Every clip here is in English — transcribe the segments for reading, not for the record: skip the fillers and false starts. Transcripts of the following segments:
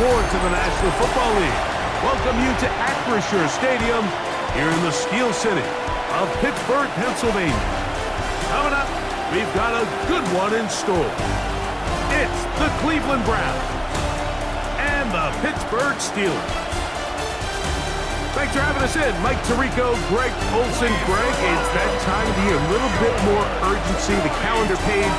sports in the National Football League. Welcome you to Acrisure Stadium here in the Steel City of Pittsburgh, Pennsylvania. Coming up, we've got a good one in store. It's the Cleveland Browns and the Pittsburgh Steelers. Thanks for having us in. Mike Tirico, Greg Olson. Greg, it's that time of the year. A little bit more urgency. The calendar page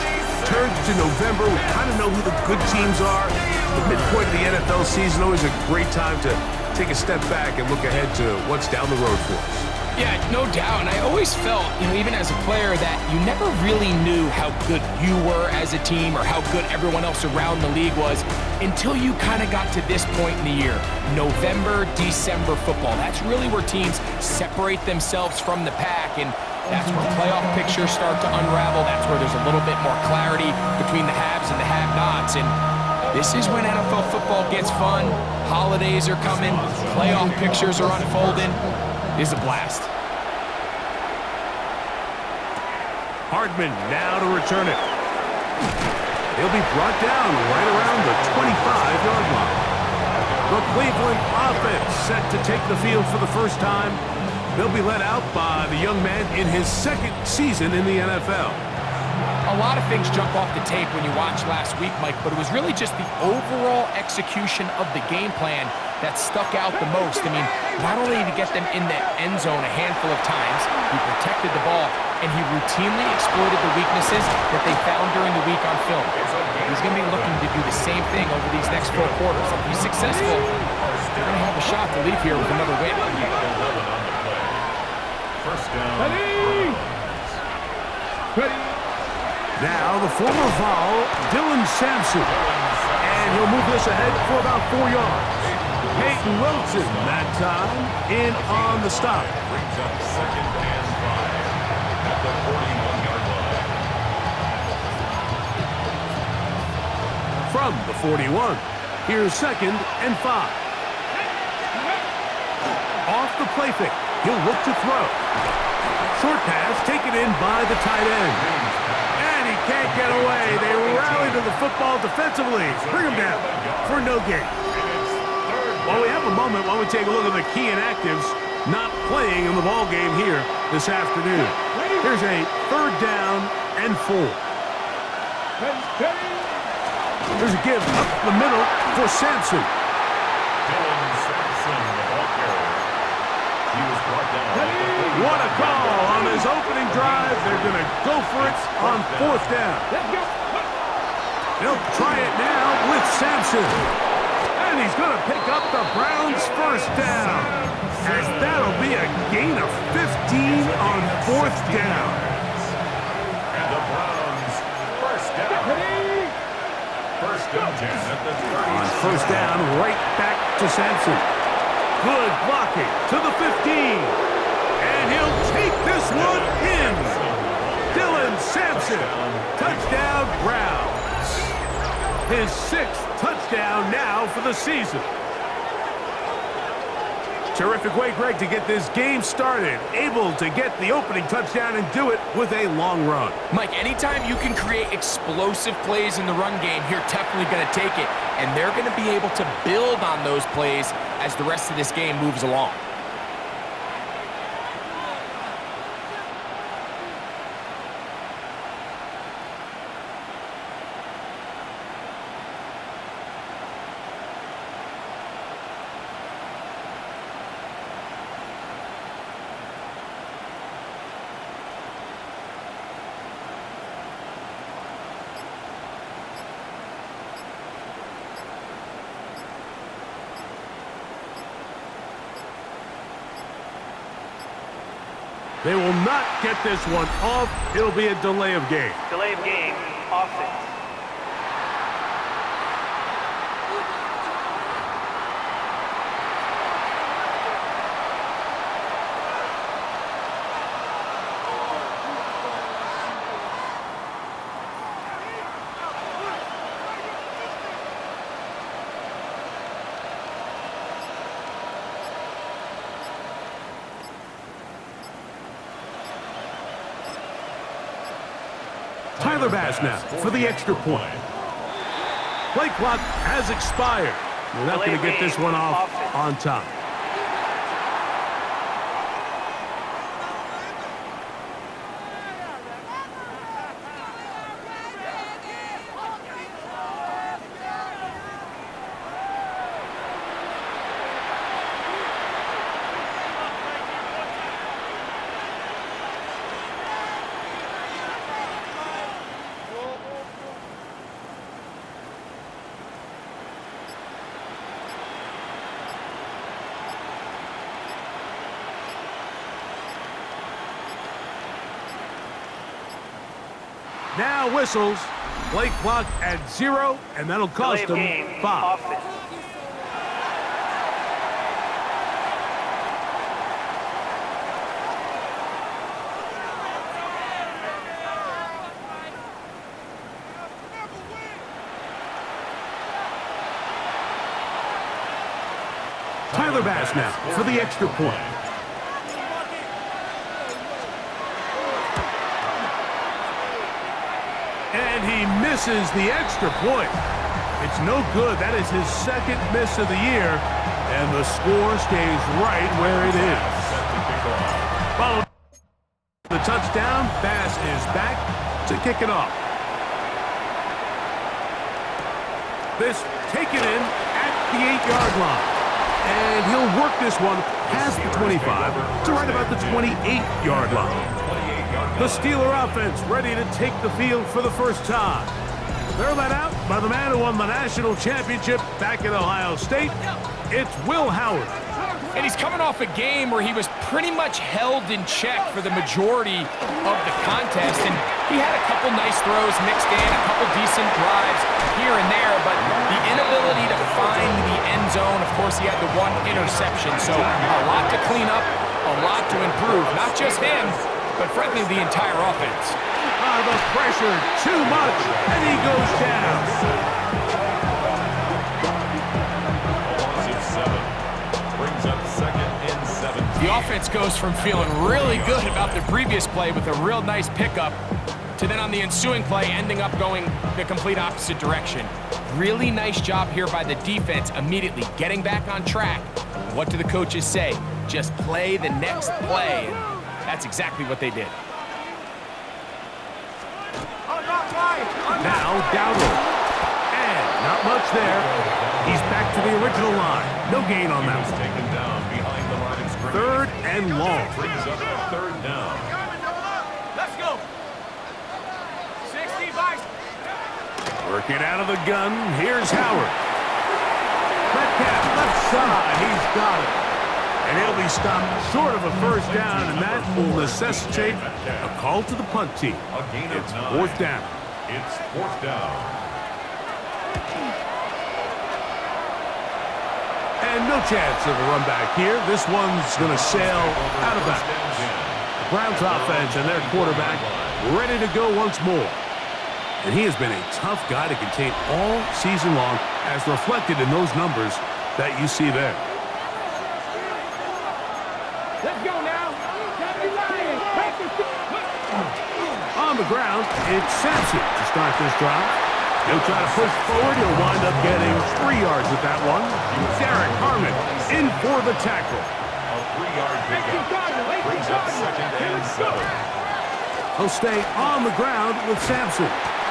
turns to November. We kind of know who the good teams are. The midpoint of the NFL season, always a great time to take a step back and look ahead to what's down the road for us. Yeah, no doubt. And I always felt, even as a player, that you never really knew how good you were as a team or how good everyone else around the league was until you kind of got to this point in the year. November, December football. That's really where teams separate themselves from the pack, and that's where playoff pictures start to unravel. That's where there's a little bit more clarity between the haves and the have-nots. And this is when NFL football gets fun. Holidays are coming. Playoff pictures are unfolding. It is a blast. Hardman now to return it. He'll be brought down right around the 25-yard line. The Cleveland offense set to take the field for the first time. They'll be led out by the young man in his second season in the NFL. A lot of things jump off the tape when you watch last week, Mike, but it was really just the overall execution of the game plan that stuck out the most. I mean, not only did he get them in the end zone a handful of times, he protected the ball, and he routinely exploited the weaknesses that they found during the week on film. He's going to be looking to do the same thing over these next 4 quarters. If he's successful, they're going to have a shot to leave here with another win. First down. Ready. Now the former Vol, Dylan Sampson. And he'll move this ahead for about 4 yards. Peyton Wilson that time in on the stop. Brings up second and 5 at the 41-yard line. From the 41, here's second and 5. Off the play fake, he'll look to throw. Short pass taken in by the tight end. And he can't get away. They rally to the football defensively. Bring him down for no gain. Well, we have a moment while we take a look at the key inactives not playing in the ball game here this afternoon. Here's a 3rd down and 4. There's a give up the middle for Sampson. Dylan Sampson, the ball carrier. He was brought down. What a call on his opening drive. They're going to go for it on 4th down. They'll try it now with Sampson. And he's going to pick up the Browns' 1st down. As that'll be a gain of 15 on 4th down. And the Browns' 1st down. First and 10 at the 30. On 1st down, right back to Sampson. Good blocking to the 15. And he'll take this one in. Dylan Sampson, touchdown Browns. His 6th touchdown now for the season. Terrific way, Greg, to get this game started. Able to get the opening touchdown and do it with a long run. Mike, anytime you can create explosive plays in the run game, you're definitely going to take it. And they're going to be able to build on those plays as the rest of this game moves along. They will not get this one off. It'll be a delay of game. Delay of game, offense. Tyler Bass now for the extra point. Play clock has expired. They're not going to get this one off on top. Now whistles. Play clock at 0, and that'll cost them 5. Tyler Bass now for the extra point. And he misses the extra point. It's no good. That is his second miss of the year. And the score stays right where it is. Followed the touchdown. Bass is back to kick it off. This taken in at the 8-yard line. And he'll work this one past the 25 to right about the 28-yard line. The Steeler offense ready to take the field for the first time. They're led out by the man who won the national championship back in Ohio State. It's Will Howard. And he's coming off a game where he was pretty much held in check for the majority of the contest. And he had a couple nice throws mixed in, a couple decent drives here and there. But the inability to find the end zone, of course, he had the one interception. So a lot to clean up, a lot to improve. Not just him, but frankly, the entire offense. The pressure, too much, and he goes down. Brings up 2nd and 7. The offense goes from feeling really good about the previous play with a real nice pickup to then on the ensuing play ending up going the complete opposite direction. Really nice job here by the defense immediately getting back on track. And what do the coaches say? Just play the next play. That's exactly what they did. Now Dowdle. And not much there. He's back to the original line. No gain on that one. Taken down behind the line of scrimmage. 3rd and long. Brings up a 3rd down. Let's go. 60 by. Working out of the gun. Here's Howard. Metcalf left side. He's got it. And he'll be stopped short of a first down, and that will necessitate a call to the punt team. It's 4th down. It's 4th down. And no chance of a run back here. This one's going to sail out of bounds. The Browns offense and their quarterback ready to go once more. And he has been a tough guy to contain all season long, as reflected in those numbers that you see there. Let's go now. On the ground, it's Sampson to start this drive. He'll try to push forward. He'll wind up getting 3 yards with that one. Derek Harmon in for the tackle. A 3-yard pickup. Brings up 2nd and 7. He'll stay on the ground with Sampson.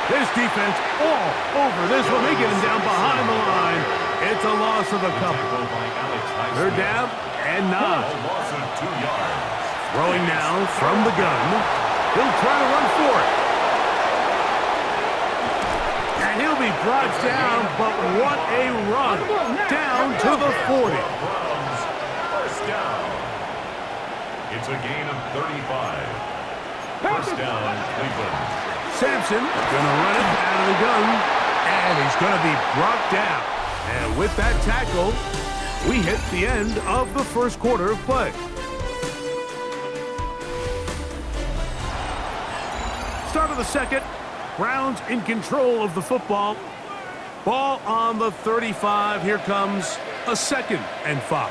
This defense all over this one. They get him down behind the line. It's a loss of a couple. They're down and 9. A loss of 2 yards. Throwing now from the gun. He'll try to run for it. And he'll be brought down, but what a run. Down to the 40. Browns, 1st down. It's a gain of 35. 1st down, Cleveland. Sampson gonna run it out of the gun, and he's gonna be brought down. And with that tackle, we hit the end of the first quarter of play. Start of the second. Browns in control of the football. Ball on the 35. Here comes a 2nd and 5.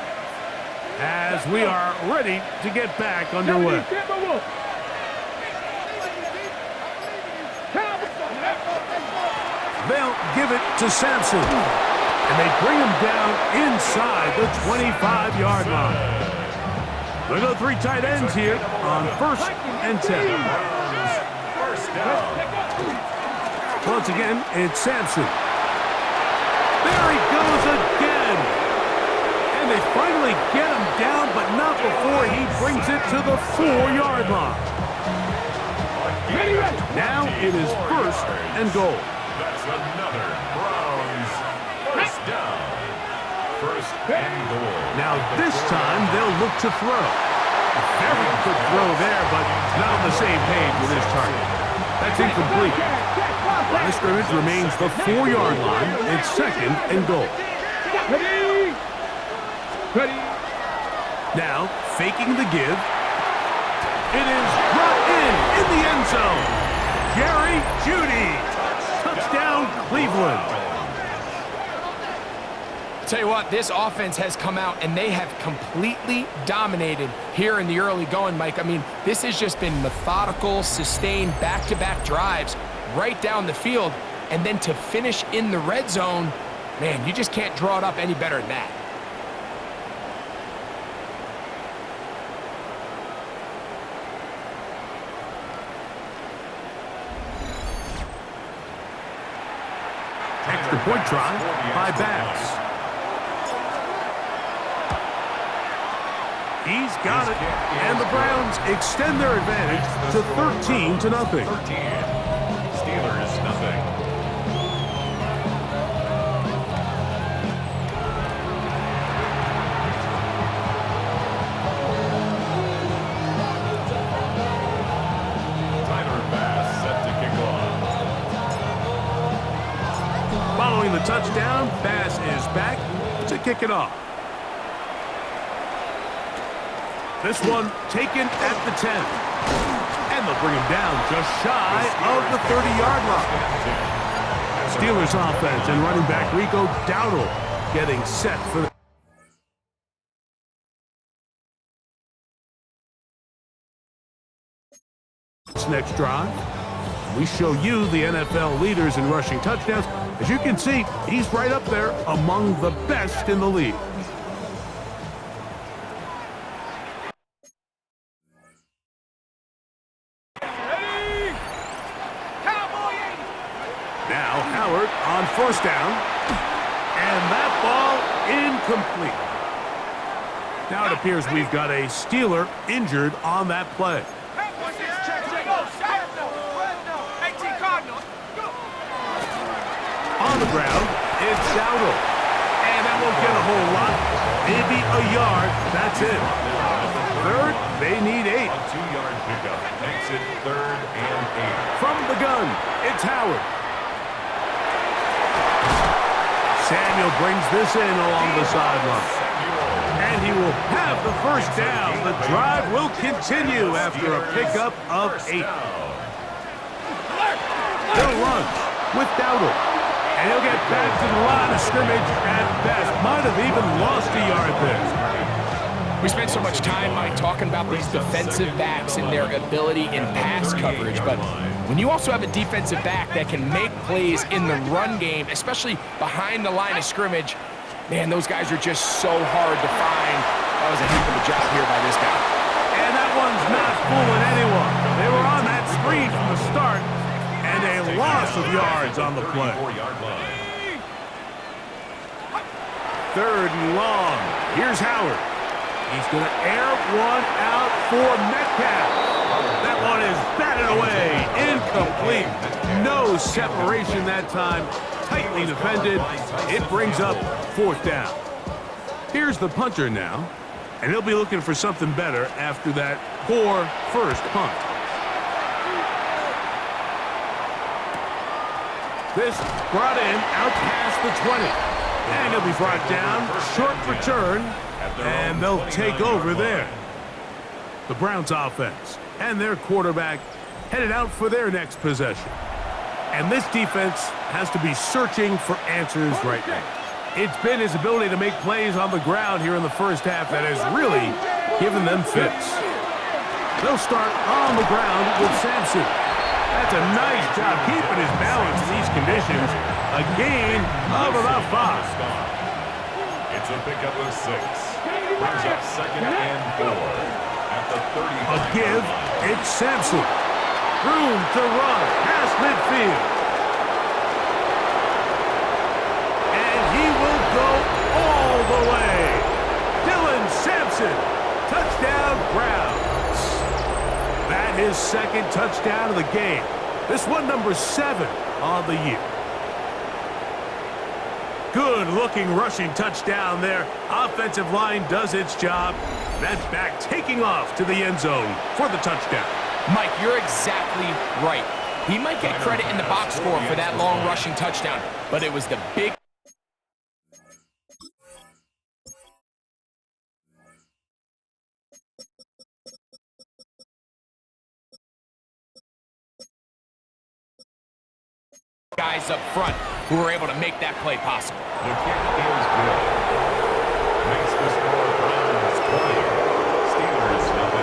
As we are ready to get back underway. They'll give it to Sampson. And they bring him down inside the 25-yard line. They go three tight ends here on 1st and 10. First down. Once again, it's Sampson. There he goes again. And they finally get him down, but not before he brings it to the 4-yard line. Now it is 1st and goal. That's another Browns first down. 1st and goal. Now this time they'll look to throw. A very good throw there, but not on the same page with his target. That's incomplete. Line of scrimmage remains the 4-yard line. It's 2nd and goal. Now faking the give. It is brought in the end zone. Jerry Jeudy. Touchdown, Cleveland. Tell you what, this offense has come out and they have completely dominated here in the early going, Mike. I mean, this has just been methodical, sustained, back-to-back drives right down the field. And then to finish in the red zone, man, you just can't draw it up any better than that. Extra point try by Bass. He's got it, and the Browns extend their advantage to 13-0. 13. Steelers, nothing. Tyler Bass set to kick off. Following the touchdown, Bass is back to kick it off. This one taken at the 10. And they'll bring him down just shy of the 30-yard line. Steelers offense and running back Rico Dowdle getting set for the next drive. We show you the NFL leaders in rushing touchdowns. As you can see, he's right up there among the best in the league. Now Howard on 1st down. And that ball incomplete. Now it appears we've got a Steeler injured on that play. On the ground, it's Dowdle. And that won't get a whole lot. Maybe a yard. That's it. 3rd, they need 8. A 2-yard pickup. Makes it 3rd and 8. From the gun, it's Howard. Samuel brings this in along the sideline. And he will have the 1st down. The drive will continue after a pickup of 8. They'll run with Dowdle. And he'll get back to the line of scrimmage at best. Might have even lost a yard there. We spent so much time, Mike, talking about these defensive backs and their ability in pass coverage, but when you also have a defensive back that can make plays in the run game, especially behind the line of scrimmage, man, those guys are just so hard to find. That was a heck of a job here by this guy. And that one's not fooling anyone. They were on that screen from the start, and a loss of yards on the play. 4-yard line. 3rd and long. Here's Howard. He's going to air one out for Metcalf. That one is batted away. Incomplete. No separation that time. Tightly defended. It brings up 4th down. Here's the punter now. And he'll be looking for something better after that poor first punt. This brought in out past the 20. And he'll be brought down. Short return. And they'll take over there. The Browns offense and their quarterback headed out for their next possession. And this defense has to be searching for answers right now. It's been his ability to make plays on the ground here in the first half that has really given them fits. They'll start on the ground with Sampson. That's a nice job keeping his balance in these conditions. A gain of about 5. It's a pickup of 6. Brings up 2nd and 4 at the 35. A give. It's Sampson. Room to run past midfield. And he will go all the way. Dylan Sampson. Touchdown, Browns. That is 2nd touchdown of the game. This one number 7 on the year. Good-looking rushing touchdown there. Offensive line does its job. That's back taking off to the end zone for the touchdown. Mike, you're exactly right. He might get credit in the box score for that long rushing touchdown, but it was the big guys up front who were able to make that play possible. The kick is good. Makes the score Browns 20. Steelers 0.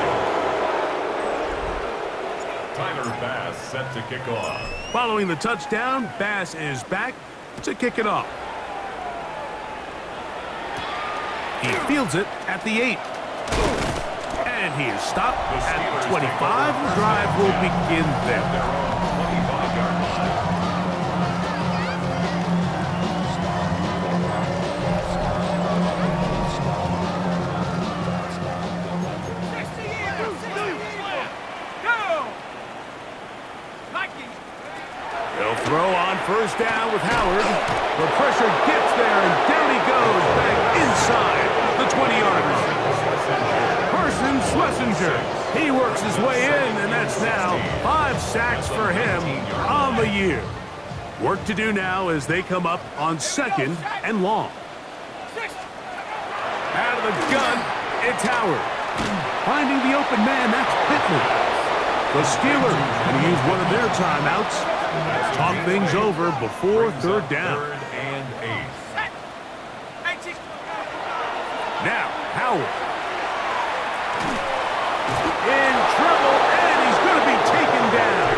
Tyler Bass set to kick off. Following the touchdown, Bass is back to kick it off. He fields it at the 8. And he is stopped at the 25. The drive will begin there. Their own 25-yard line. They'll throw on first down with Howard. The pressure gets there, and down he goes back inside the 20-yard line. Carson Schlesinger. He works his way in, and that's now 5 sacks for him on the year. Work to do now as they come up on 2nd and long. Out of the gun, it's Howard. Finding the open man, that's Pittman. The Steelers going to use one of their timeouts. Talk things over before 3rd down. 3rd and 8. Now, Howard. In trouble, and he's going to be taken down.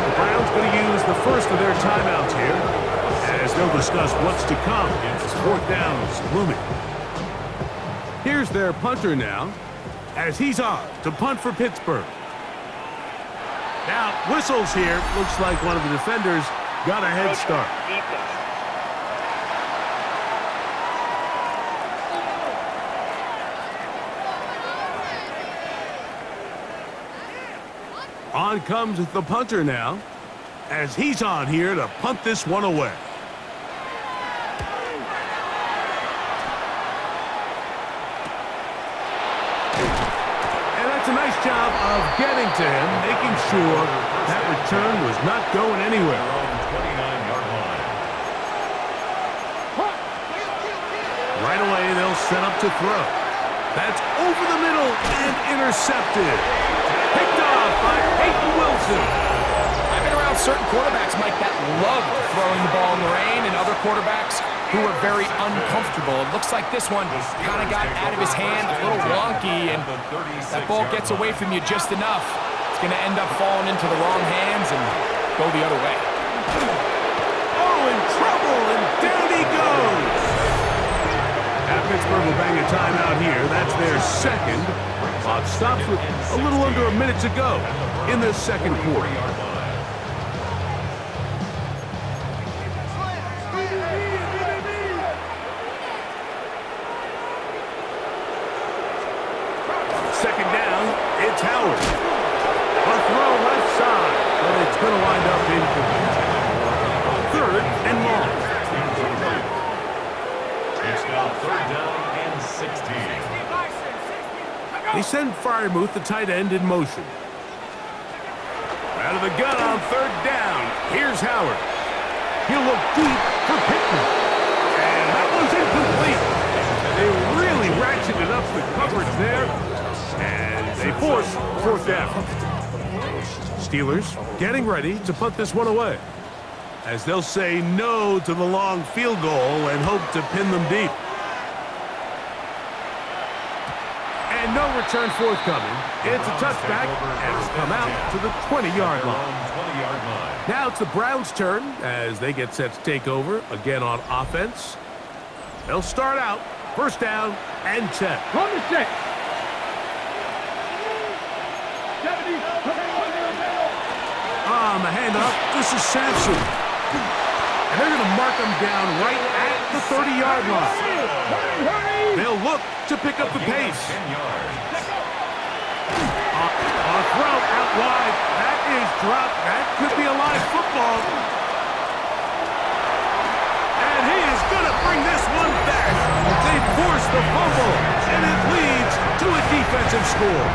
The Browns going to use the first of their timeouts here, as they'll discuss what's to come as 4th down is looming. Here's their punter now, as he's on to punt for Pittsburgh. Now, whistles here. Looks like one of the defenders got a head start. On comes the punter now, as he's on here to punt this one away. A nice job of getting to him, making sure that return was not going anywhere. 29-yard line. Right away, they'll set up to throw. That's over the middle and intercepted. Picked off by Peyton Wilson. I've been around certain quarterbacks, Mike, that love throwing the ball in the rain, and other quarterbacks who are very uncomfortable. It looks like this one kind of got out of his hand, a little wonky, and that ball gets away from you just enough. It's going to end up falling into the wrong hands and go the other way. Oh, in trouble, and down he goes. Now Pittsburgh will bang a timeout here. That's their 2nd. Clock stops with a little under a minute to go in the 2nd quarter. It's Howard. A throw left side, but it's going to wind up incomplete. 3rd and long. It's now 3rd down and 16. They send Freiermuth, the tight end, in motion. Out of the gun on 3rd down. Here's Howard. He'll look deep for Pittman. And that one's incomplete. They really ratcheted up the coverage there. And they force 4th down. Steelers getting ready to put this one away, as they'll say no to the long field goal and hope to pin them deep. And no return forthcoming. It's a touchback, and it'll come out to the 20-yard line. Now it's the Browns' turn as they get set to take over again on offense. They'll start out first down and 10. Run the set. 70. On the handoff, this is Sampson. And they're going to mark him down right at the 30-yard line. They'll look to pick up the pace. On throw out wide. That is dropped. That could be a live football. And he is going to bring this one back. They force the fumble, and it leads to a defensive score.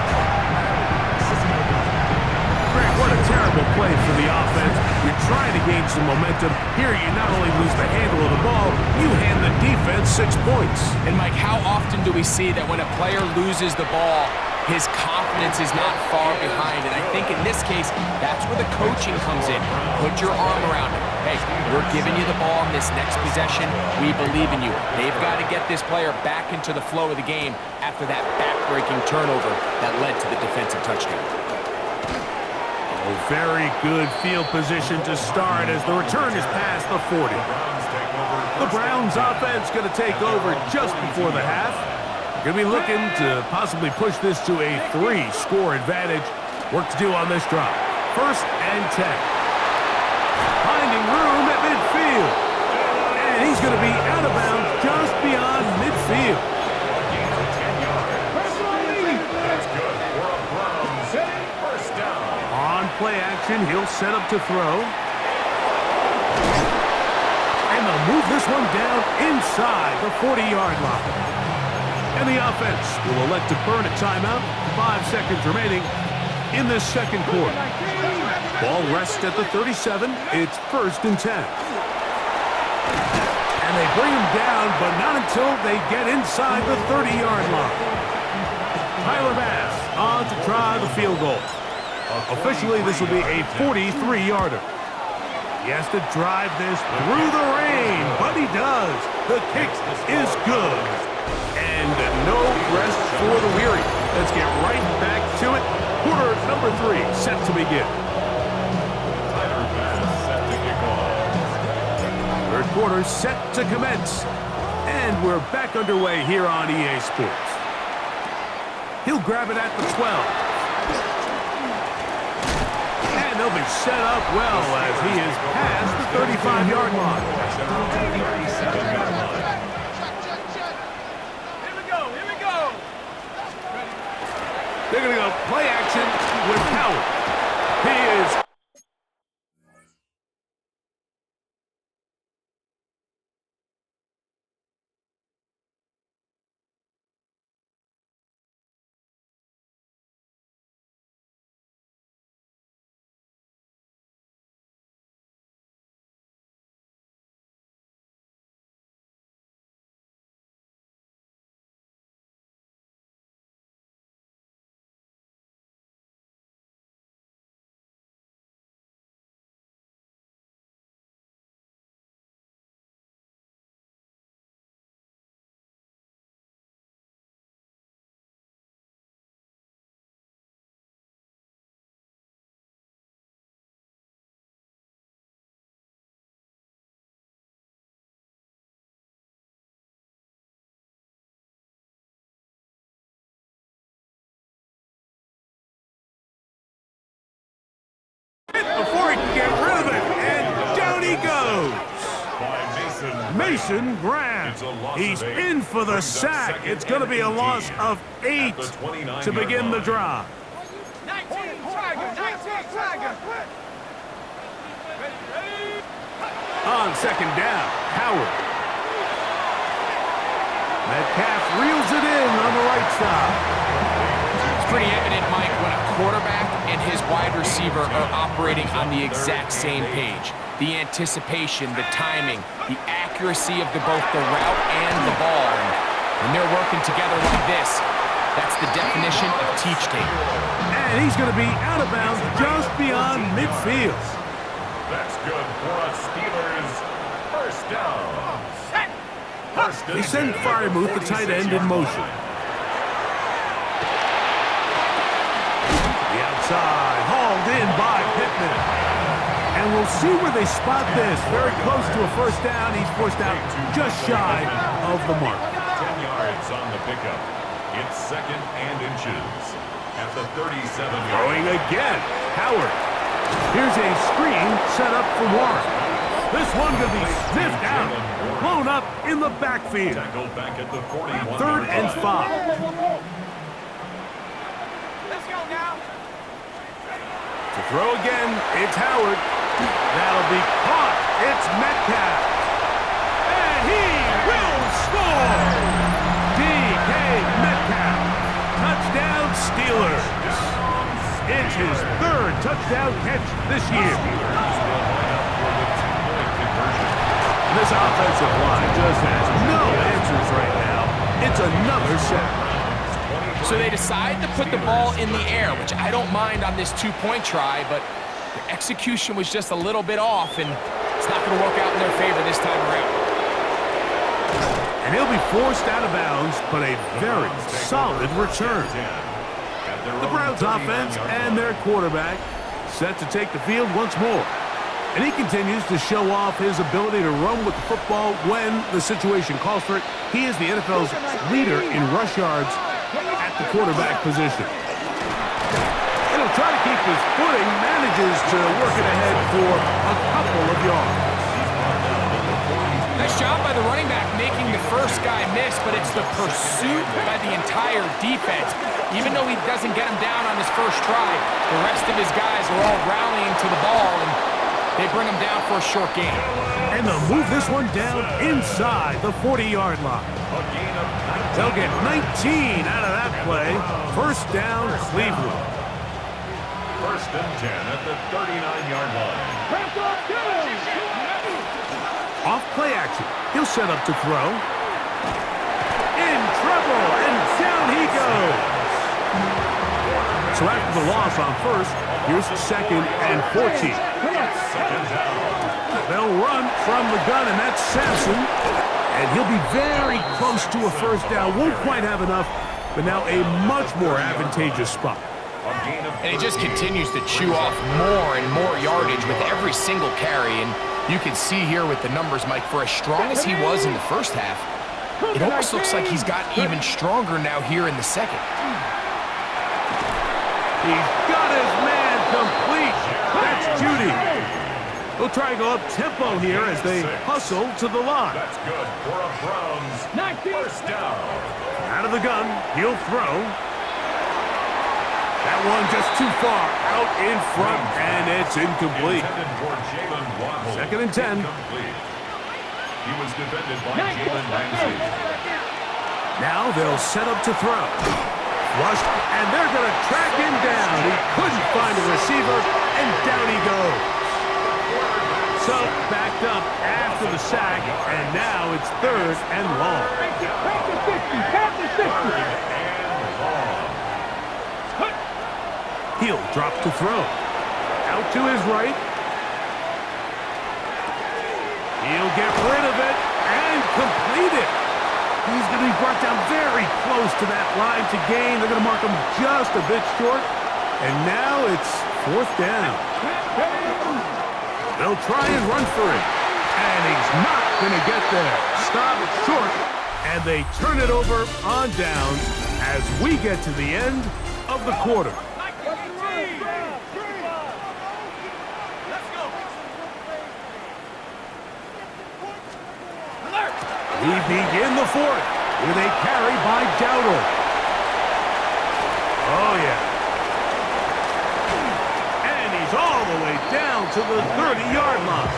Greg, what a terrible play for the offense. You're trying to gain some momentum. Here, you not only lose the handle of the ball, you hand the defense 6 points. And, Mike, how often do we see that when a player loses the ball, his confidence is not far behind? And I think in this case, that's where the coaching comes in. Put your arm around him. Hey, we're giving you the ball in this next possession. We believe in you. They've got to get this player back into the flow of the game after that back-breaking turnover that led to the defensive touchdown. Oh, very good field position to start as the return is past the 40. The Browns offense going to take over just before the half. Going to be looking to possibly push this to a 3-score advantage. Work to do on this drive. First and 10. Finding room at midfield. And he's going to be out of bounds just beyond midfield. That's good for a Browns first down. On play action, he'll set up to throw. And they'll move this one down inside the 40-yard line. And the offense will elect to burn a timeout. 5 seconds remaining in this second quarter. Ball rests at the 37. It's first and 10. And they bring him down, but not until they get inside the 30-yard line. Tyler Bass on to try the field goal. Officially, this will be a 43-yarder. He has to drive this through the rain, but he does. The kick is good. And no rest for the weary. Let's get right back to it. Quarter number 3 set to begin. Tyler Bass set to kick off. Third quarter set to commence. And we're back underway here on EA Sports. He'll grab it at the 12. And they'll be set up well as he is past the 35-yard line. They're going to go play action with Howard. He is... Before he can get rid of it, and down he goes. Mason Graham. He's in for the sack. It's going to be a loss of 8 to begin the drive. 19 Tiger. On second down, Howard. Metcalf reels it in on the right side. It's pretty evident, Mike, when a quarterback and his wide receiver are operating on the exact same page. The anticipation, the timing, the accuracy of both the route and the ball. And when they're working together like this, that's the definition of teach tape. And he's going to be out of bounds just beyond midfield. That's good for a Steelers first down. They send Freiermuth, the tight end, in motion. inside, hauled in by Pittman. And we'll see where they spot this. Very close to a first down. He's forced out just shy of the mark. 10 yards on the pickup. It's 2nd and inches at the 37-yard. Throwing again. Howard. Here's a screen set up for Warren. This one going to be sniffed out. Blown up in the backfield. Tackled back at the 41. 3rd and 5. Let's go now. To throw again, it's Howard. That'll be caught. It's Metcalf. And he will score. D.K. Metcalf. Touchdown Steelers. It's his 3rd touchdown catch this year. This offensive line just has no answers right now. It's another sack. So they decide to put the ball in the air, which I don't mind on this 2-point try, but the execution was just a little bit off, and it's not going to work out in their favor this time around. And he'll be forced out of bounds, but a very solid return. The Browns offense and their quarterback set to take the field once more. And he continues to show off his ability to run with the football when the situation calls for it. He is the NFL's leader in rush yards at the quarterback position. And he'll try to keep his footing, manages to work it ahead for a couple of yards. Nice job by the running back making the first guy miss, but it's the pursuit by the entire defense. Even though he doesn't get him down on his first try, the rest of his guys are all rallying to the ball, and they bring him down for a short gain. And they'll move this one down inside the 40-yard line. They'll get 19 out of that play. First down, Cleveland. 1st and 10 at the 39-yard line. Off play action. He'll set up to throw. In trouble, and down he goes. So after the loss on first, here's 2nd and 14. They'll run from the gun, and that's Sampson. And he'll be very close to a first down. Won't quite have enough, but now a much more advantageous spot. And he just continues to chew off more and more yardage with every single carry. And you can see here with the numbers, Mike, for as strong as he was in the first half, it almost looks like he's gotten even stronger now here in the second. He's got his man complete. That's Judy. They'll try to go up tempo here as they hustle to the line. That's good for a Browns first down. Out of the gun, he'll throw. That one just too far out in front, and it's incomplete. 2nd and 10. He was defended by Jalen Ramsey. Now they'll set up to throw. Flushed, and they're going to track him down. He couldn't find a receiver, and down he goes. So backed up after the sack, and now it's 3rd and long. He'll drop to throw. Out to his right. He'll get rid of it and complete it. He's going to be brought down very close to that line to gain. They're going to mark him just a bit short. And now it's 4th down. They'll try and run for it. And he's not going to get there. Stop short. And they turn it over on downs as we get to the end of the quarter. We begin the 4th with a carry by Dowdle. Oh, yeah. And he's all the way down to the 30-yard line.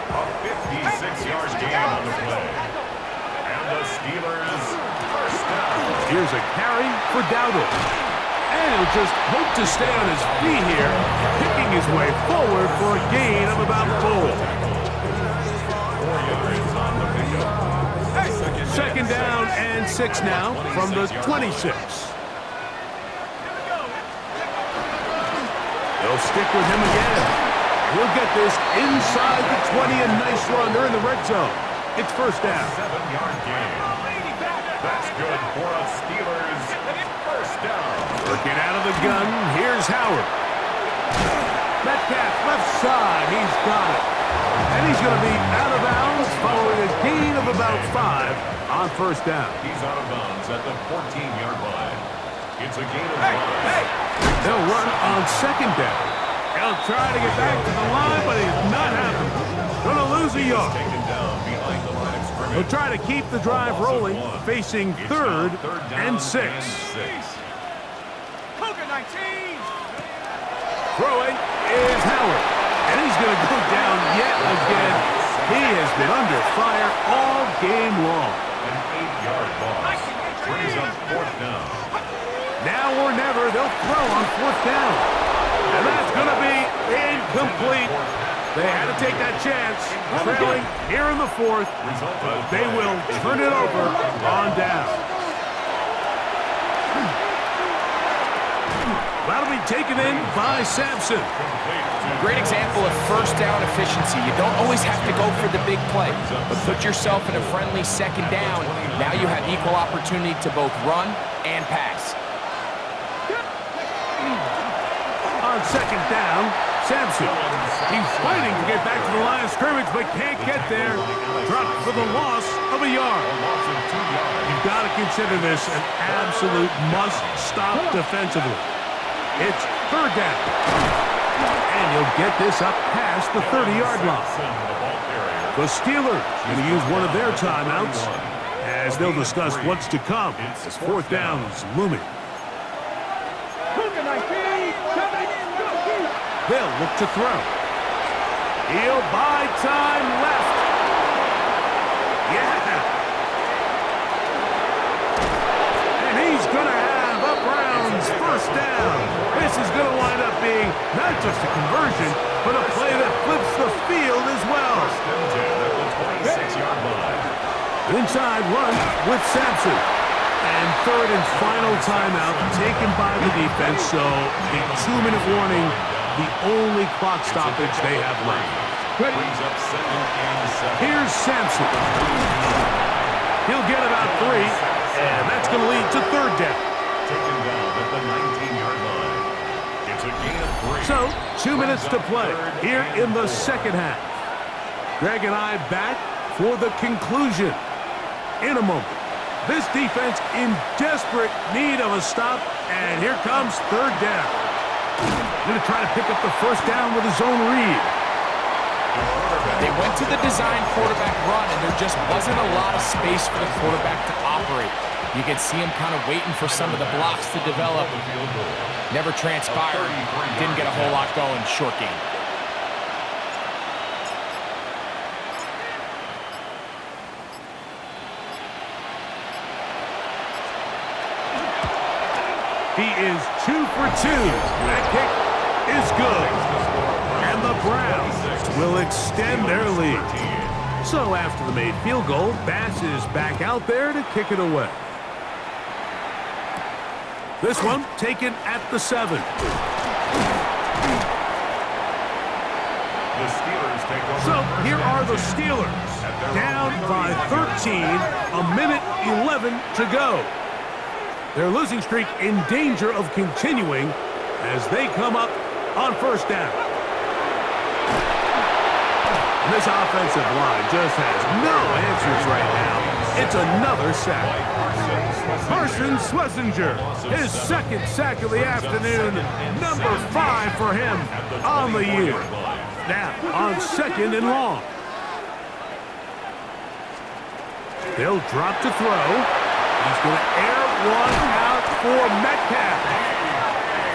A 56-yard gain on the play. And the Steelers first down. Here's a carry for Dowdle. And he'll just hope to stay on his feet here, picking his way forward for a gain of about 4. 2nd down and 6 now from the 26. They'll stick with him again. He'll get this inside the 20, a nice run. They're in the red zone. It's first down. 7-yard gain. That's good for a Steelers first down. Working out of the gun, here's Howard. Metcalf, left side, he's got it. And he's going to be out of bounds following a gain of about 5 on first down. He's out of bounds at the 14-yard line. It's a gain of 5. They'll run on second down. He'll try to get back to the line, but he's not happening. Going to lose a yard. Taken down behind the line of scrimmage. He'll try to keep the drive rolling, facing third and 6. Cougar 19. Throwing is Howard. And he's going to go down yet again. He has been under fire all game long. An 8-yard loss. Brings up fourth down. Now or never, they'll throw on fourth down. And that's going to be incomplete. They had to take that chance, trailing here in the fourth, but they will turn it over on down. That'll be taken in by Sampson. Great example of first down efficiency. You don't always have to go for the big play, but put yourself in a friendly second down. Now you have equal opportunity to both run and pass. On second down, Sampson. He's fighting to get back to the line of scrimmage, but can't get there. Dropped for the loss of a yard. You've got to consider this an absolute must-stop defensively. It's third down. And you'll get this up past the 30-yard line. The Steelers going to use one of their timeouts as they'll discuss what's to come as fourth down is looming. Cougar 19. 70. They'll look to throw. He'll buy time left. Yeah. And he's going to have a Browns first down. This is going to wind up being not just a conversion, but a play that flips the field as well. Inside run with Sampson. And third and final timeout taken by the defense, so a 2-minute warning, the only clock stoppage they have left. Brings up 2nd and 7. Here's Sampson. He'll get about 3, and that's going to lead to third down. Taken down at the 19-yard line. It's a gain of 3. So, 2 minutes to play here in the second half. Greg and I back for the conclusion in a moment. This defense in desperate need of a stop, and here comes third down. Going to try to pick up the first down with his own read. They went to the design quarterback run, and there just wasn't a lot of space for the quarterback to operate. You can see him kind of waiting for some of the blocks to develop. Never transpired. Didn't get a whole lot going. Short game. He is 2 for 2. That kick is good. And the Browns will extend their lead. So after the made field goal, Bass is back out there to kick it away. This one taken at the 7. The Steelers take over. So here are the Steelers. Down by 13, a minute 11 to go. Their losing streak in danger of continuing as they come up on first down. And this offensive line just has no answers right now. It's another sack. Carson Schlesinger, his second sack of the afternoon, number 5 for him on the year. Now on second and long. They'll drop to throw. He's going to air one out for Metcalf.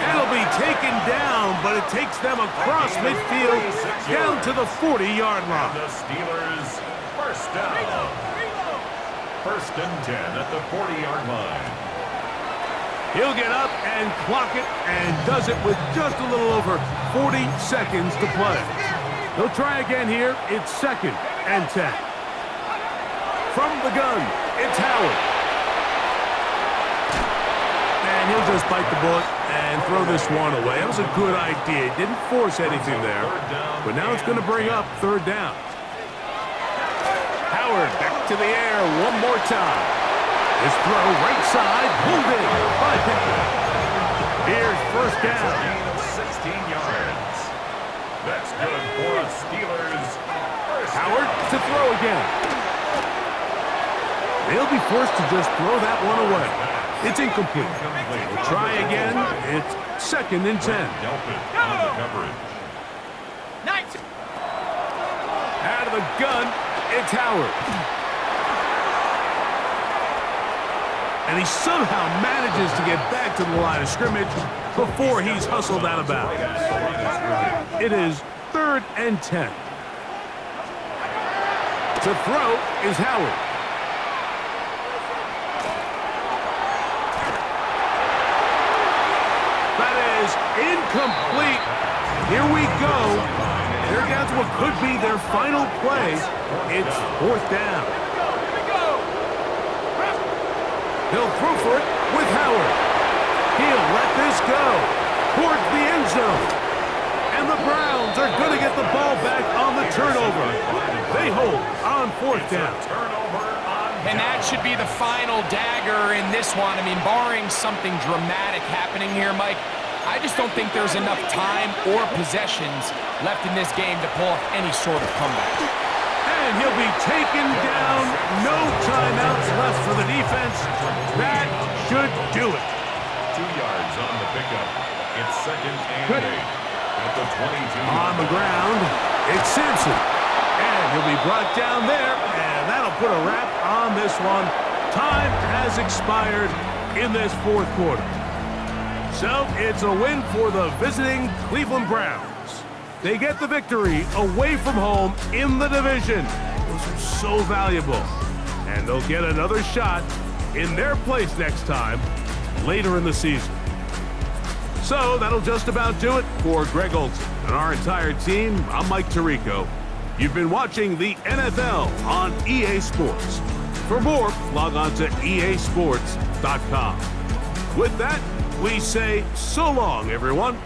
It'll be taken down, but it takes them across midfield down to the 40-yard line. The Steelers first down. First and 10 at the 40-yard line. He'll get up and clock it and does it with just a little over 40 seconds to play. They'll try again here. It's second and 10. From the gun, it's Howard. And he'll just bite the bullet and throw this one away. That was a good idea. Didn't force anything there. But now it's going to bring up third down. Howard back to the air one more time. His throw right side, pulled in by Pickett. Here's first down. Gain of 16 yards. That's good for a Steelers. Howard to throw again. They'll be forced to just throw that one away. It's incomplete. They'll try again. It's 2nd and 10. Delpit on the coverage. Nice. Out of the gun, it's Howard. And he somehow manages to get back to the line of scrimmage before he's hustled out of bounds. It is 3rd and 10. To throw is Howard. That is incomplete. Here we go. They're down to what could be their final play. It's 4th down. He'll throw for it with Howard. He'll let this go towards the end zone. And the Browns are going to get the ball back on the turnover. They hold on 4th down. And that should be the final dagger in this one. I mean, barring something dramatic happening here, Mike, I just don't think there's enough time or possessions left in this game to pull off any sort of comeback. And he'll be taken down. No timeouts left for the defense. That should do it. 2 yards on the pickup. It's 2nd and 8 at the 22. On the ground, it's Simpson. And he'll be brought down there, and that'll put a wrap on this one. Time has expired in this 4th quarter. So it's a win for the visiting Cleveland Browns. They get the victory away from home in the division. Those are so valuable. And they'll get another shot in their place next time later in the season. So that'll just about do it for Greg Olson and our entire team. I'm Mike Tirico. You've been watching the NFL on EA Sports. For more, log on to easports.com. With that, we say so long, everyone.